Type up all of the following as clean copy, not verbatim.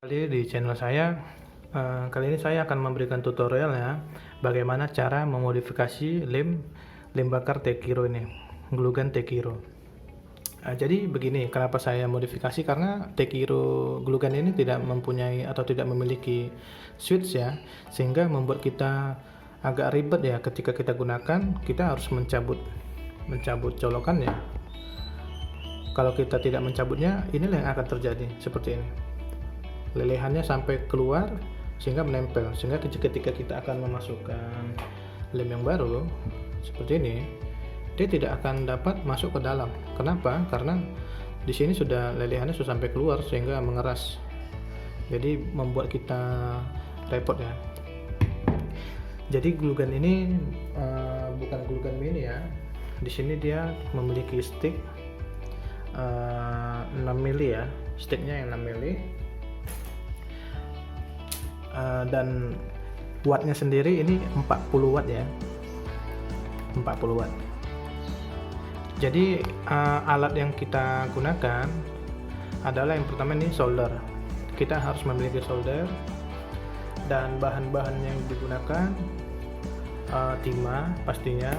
Kali di channel saya, kali ini saya akan memberikan tutorial ya, bagaimana cara memodifikasi lem bakar Tekiro ini, glue gun Tekiro. Jadi begini, kenapa saya modifikasi, karena Tekiro glue gun ini tidak mempunyai atau tidak memiliki switch ya, sehingga membuat kita agak ribet ya ketika kita gunakan. Kita harus mencabut colokannya. Kalau kita tidak mencabutnya, inilah yang akan terjadi seperti ini. Lelehannya sampai keluar sehingga menempel, sehingga ketika kita akan memasukkan lem yang baru seperti ini, dia tidak akan dapat masuk ke dalam. Kenapa? Karena di sini sudah lelehannya sudah sampai keluar sehingga mengeras, jadi membuat kita repot ya. Jadi glue gun ini bukan glue gun mini ya. Di sini dia memiliki stick 6 mili ya, sticknya yang 6 mili. Dan wattnya sendiri ini 40 watt ya, 40 watt. Jadi alat yang kita gunakan adalah yang pertama ini solder. Kita harus memiliki solder, dan bahan-bahan yang digunakan timah pastinya,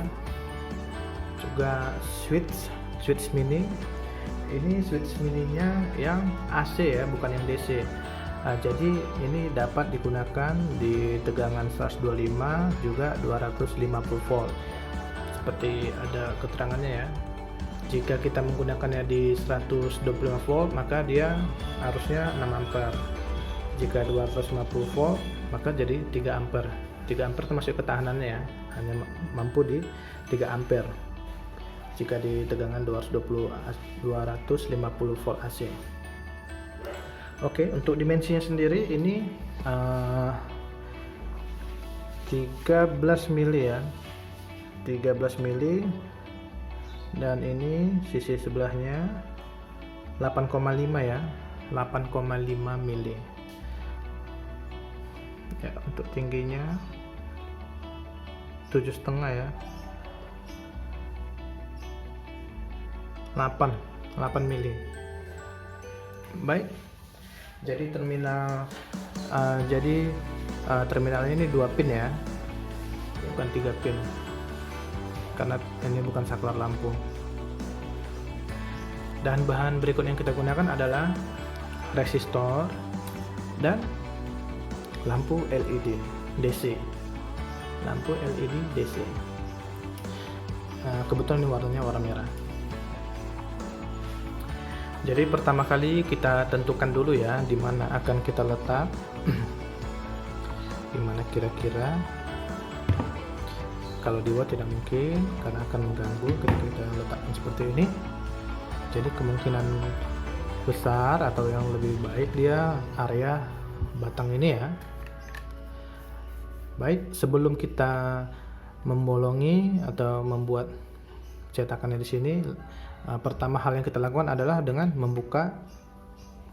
juga switch mini. Ini switch mininya yang AC ya, bukan yang DC. Jadi ini dapat digunakan di tegangan 125 juga 250 volt, seperti ada keterangannya ya. Jika kita menggunakannya di 125 volt, maka dia harusnya 6 ampere. Jika 250 volt, maka jadi 3 ampere. 3 ampere termasuk ketahanannya ya, hanya mampu di 3 ampere jika di tegangan 250 volt AC. Oke, untuk dimensinya sendiri ini 13 mili ya, 13 mili, dan ini sisi sebelahnya 8,5 ya, 8,5 mili ya. Untuk tingginya 7,5 ya, 8 mili. Baik, jadi terminal ini 2 pin ya, bukan 3 pin, karena ini bukan saklar lampu. Dan bahan berikut yang kita gunakan adalah resistor dan lampu LED DC. Lampu LED DC. Kebetulan ini warnanya warna merah. Jadi pertama kali kita tentukan dulu ya, di mana akan kita letak, di mana kira-kira. Kalau di watt tidak mungkin karena akan mengganggu ketika kita letakkan seperti ini. Jadi kemungkinan besar atau yang lebih baik dia area batang ini ya. Baik, sebelum kita membolongi atau membuat cetakannya di sini, pertama hal yang kita lakukan adalah dengan membuka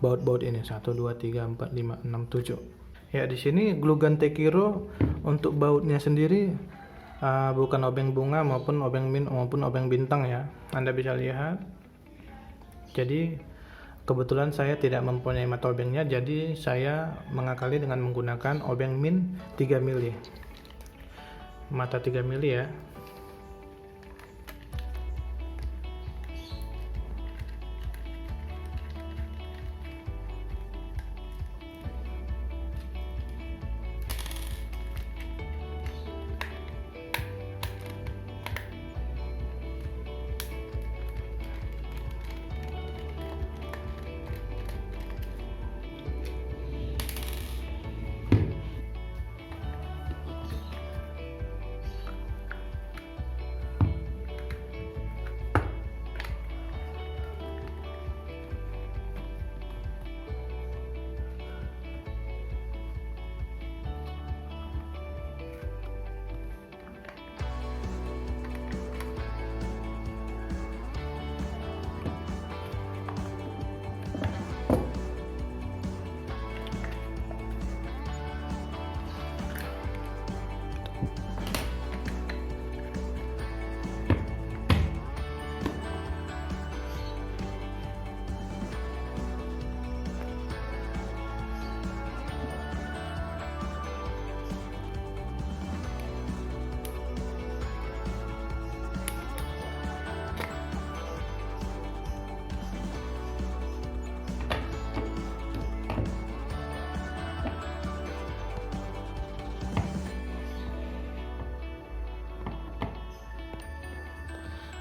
baut-baut ini, 1 2 3 4 5 6 7 ya. Di sini glue gun Tekiro untuk bautnya sendiri bukan obeng bunga maupun obeng bintang ya, Anda bisa lihat. Jadi kebetulan saya tidak mempunyai mata obengnya, jadi saya mengakali dengan menggunakan obeng min 3 mili, mata 3 mili ya.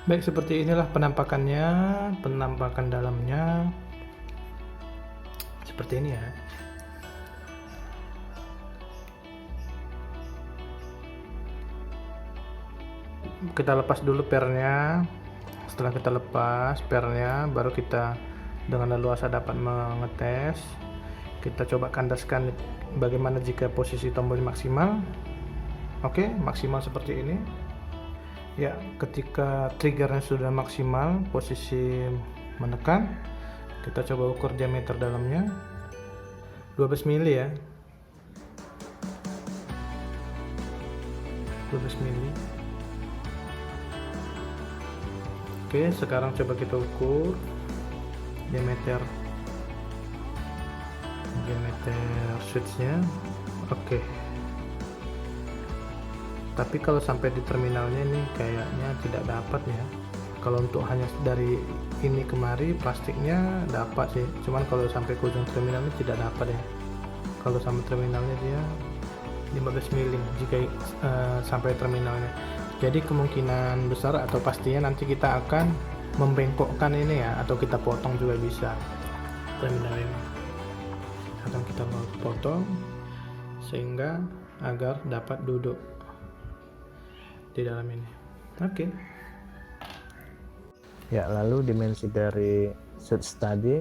Baik, seperti inilah penampakannya, penampakan dalamnya seperti ini ya. Kita lepas dulu pernya. Setelah kita lepas pernya, baru kita dengan leluasa dapat mengetes. Kita coba kandaskan bagaimana jika posisi tombol maksimal. Oke, maksimal seperti ini ya. Ketika triggernya sudah maksimal, posisi menekan, kita coba ukur diameter dalamnya 12 mili ya, 12 mili. Oke, sekarang coba kita ukur diameter switchnya. Oke, tapi kalau sampai di terminalnya ini kayaknya tidak dapat ya. Kalau untuk hanya dari ini kemari plastiknya dapat sih, cuman kalau sampai ke ujung terminalnya tidak dapat ya. Kalau sampai terminalnya dia 15 mili jika sampai terminalnya. Jadi kemungkinan besar atau pastinya nanti kita akan membengkokkan ini ya, atau kita potong juga bisa. Terminal ini akan kita potong sehingga agar dapat duduk di dalam ini. Oke. Ya, lalu dimensi dari switch tadi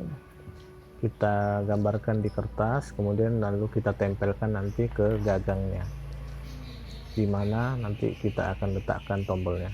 kita gambarkan di kertas, kemudian lalu kita tempelkan nanti ke gagangnya, di mana nanti kita akan letakkan tombolnya.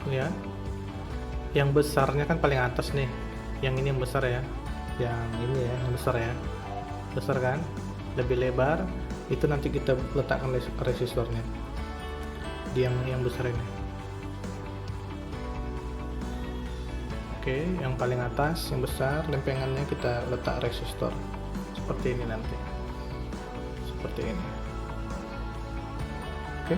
Lihat, yang besarnya kan paling atas nih, yang ini yang besar ya, yang ini ya yang besar ya, besar kan, lebih lebar. Itu nanti kita letakkan resistornya di yang besar ini. Oke, yang paling atas yang besar lempengannya kita letak resistor seperti ini nanti, seperti ini. Oke.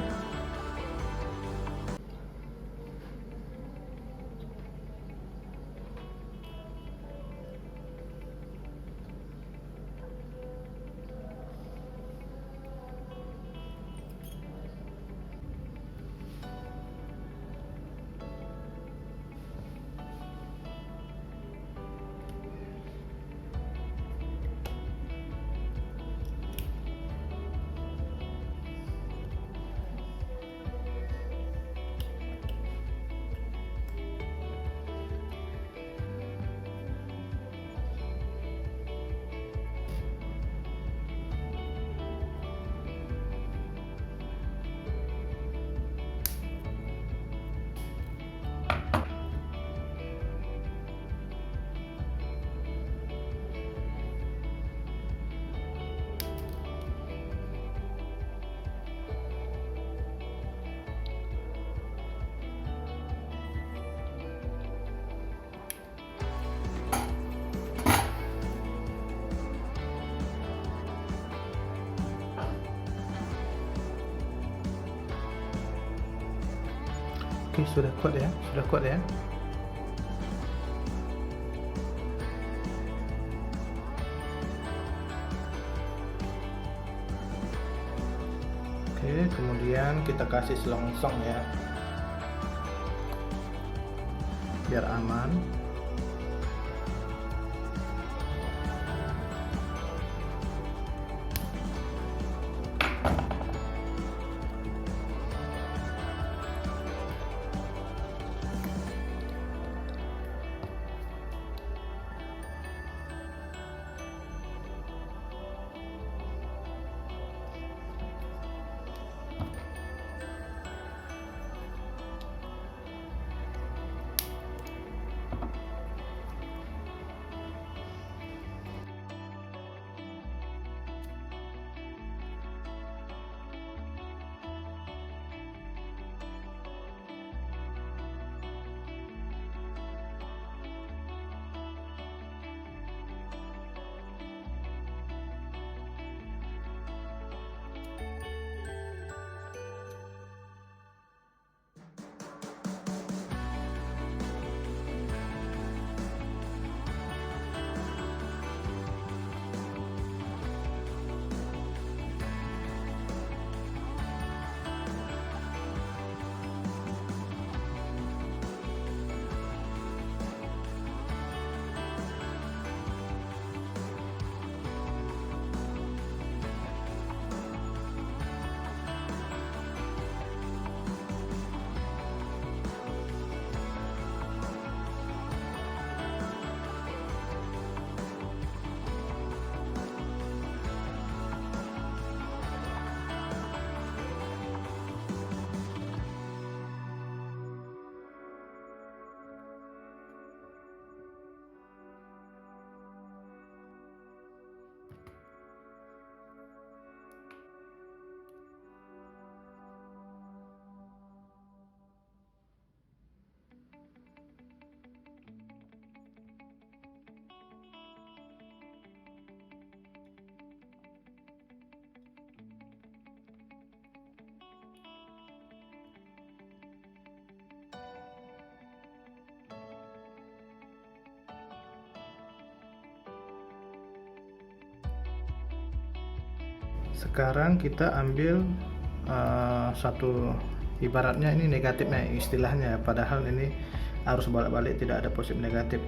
Oke, sudah kuat ya, sudah kuat ya. Oke, kemudian kita kasih selongsong ya, biar aman. Sekarang kita ambil satu, ibaratnya ini negatifnya istilahnya, padahal ini harus balik-balik, tidak ada positif negatif.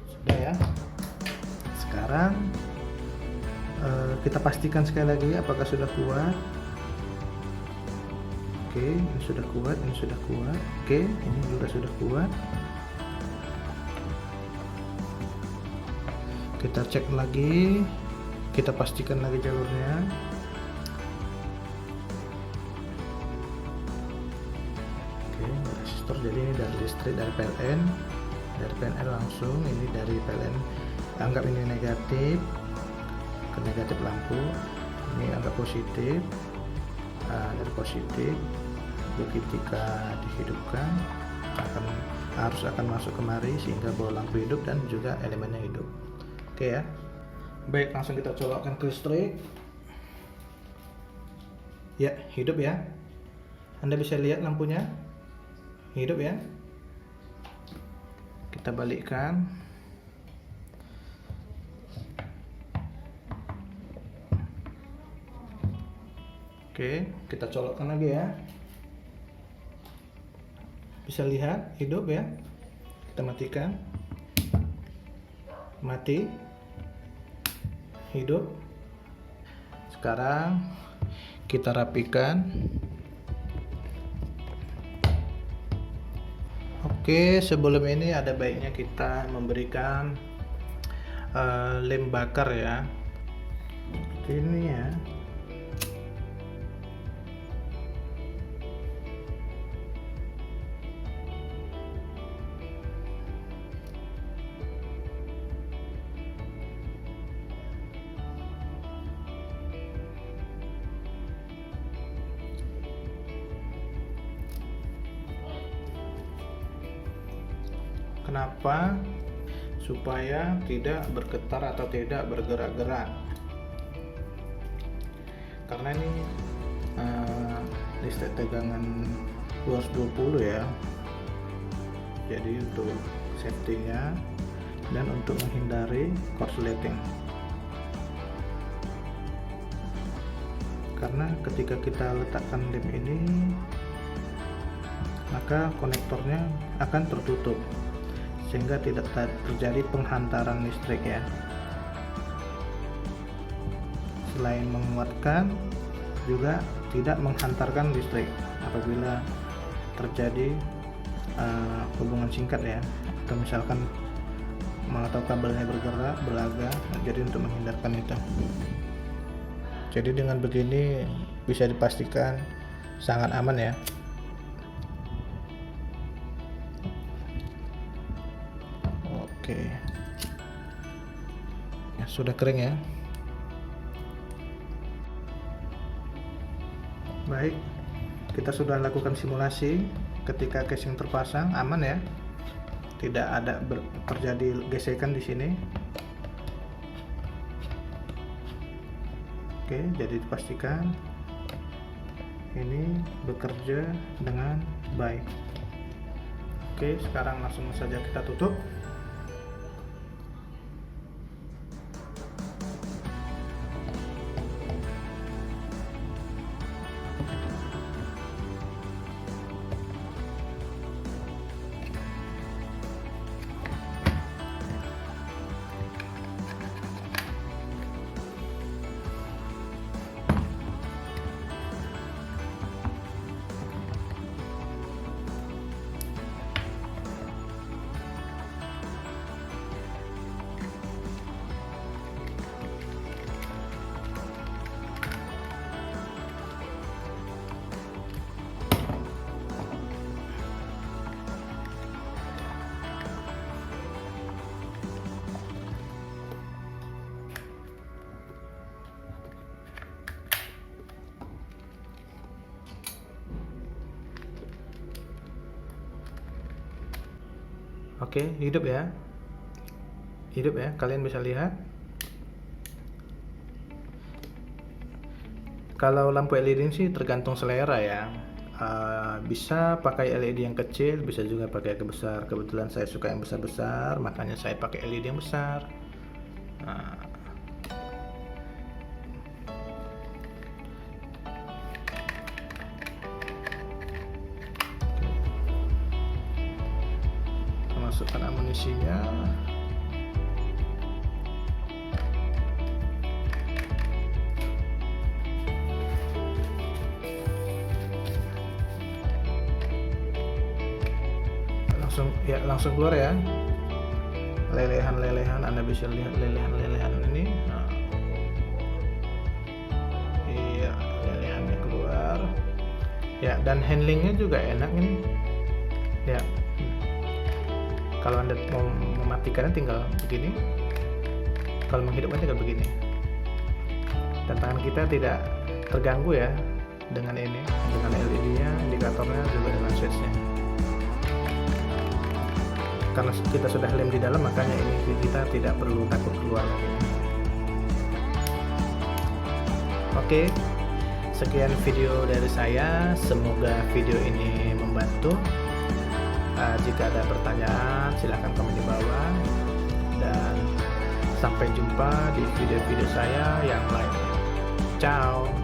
Sudah ya. Sekarang kita pastikan sekali lagi apakah sudah kuat. Oke, ini sudah kuat, ini sudah kuat. Oke, ini juga sudah kuat. Kita cek lagi, kita pastikan lagi jalurnya. Oke, resistor, jadi ini dari listrik, dari PLN langsung, ini dari PLN, anggap ini negatif, ke negatif lampu, ini anggap positif. Dari positif ketika dihidupkan akan masuk kemari sehingga bola lampu hidup dan juga elemennya hidup. Oke ya. Baik, langsung kita colokkan ke listrik. Ya, hidup ya. Anda bisa lihat lampunya hidup ya. Kita balikkan. Oke, kita colokkan lagi ya. Bisa lihat hidup ya. Kita matikan. Mati. Hidup. Sekarang kita rapikan. Oke, sebelum ini ada baiknya kita memberikan lem bakar ya. Ini ya. Kenapa? Supaya tidak bergetar atau tidak bergerak-gerak. Karena ini listrik tegangan 220 ya. Jadi untuk safety-nya dan untuk menghindari korsleting. Karena ketika kita letakkan lem ini, maka konektornya akan tertutup sehingga tidak terjadi penghantaran listrik ya. Selain menguatkan, juga tidak menghantarkan listrik apabila terjadi hubungan singkat ya, atau misalkan atau kabelnya bergerak, belaga. Jadi untuk menghindarkan itu. Jadi dengan begini bisa dipastikan sangat aman ya. Oke, ya, sudah kering ya. Baik, kita sudah lakukan simulasi ketika casing terpasang, aman ya, tidak ada terjadi gesekan di sini. Oke, jadi dipastikan ini bekerja dengan baik. Oke, sekarang langsung saja kita tutup. Oke, hidup ya. Hidup ya, kalian bisa lihat. Kalau lampu LED sih tergantung selera ya. Bisa pakai LED yang kecil, bisa juga pakai yang besar. Kebetulan saya suka yang besar-besar, makanya saya pakai LED yang besar. Masukkan amunisinya. Langsung keluar ya. lelehan-lelehan, Anda bisa lihat lelehan-lelehan ini. Nah, iya, lelehannya keluar ya, dan handlingnya juga enak ini ya. Kalau Anda mau mematikannya tinggal begini, kalau menghidupkan tinggal begini, dan tangan kita tidak terganggu ya dengan ini, dengan LED nya, indikatornya, juga dengan switch nya. Karena kita sudah lem di dalam, makanya ini kita tidak perlu takut keluar lagi. Oke, sekian video dari saya, semoga video ini membantu. Jika ada pertanyaan silahkan komen di bawah, dan sampai jumpa di video-video saya yang lain. Ciao.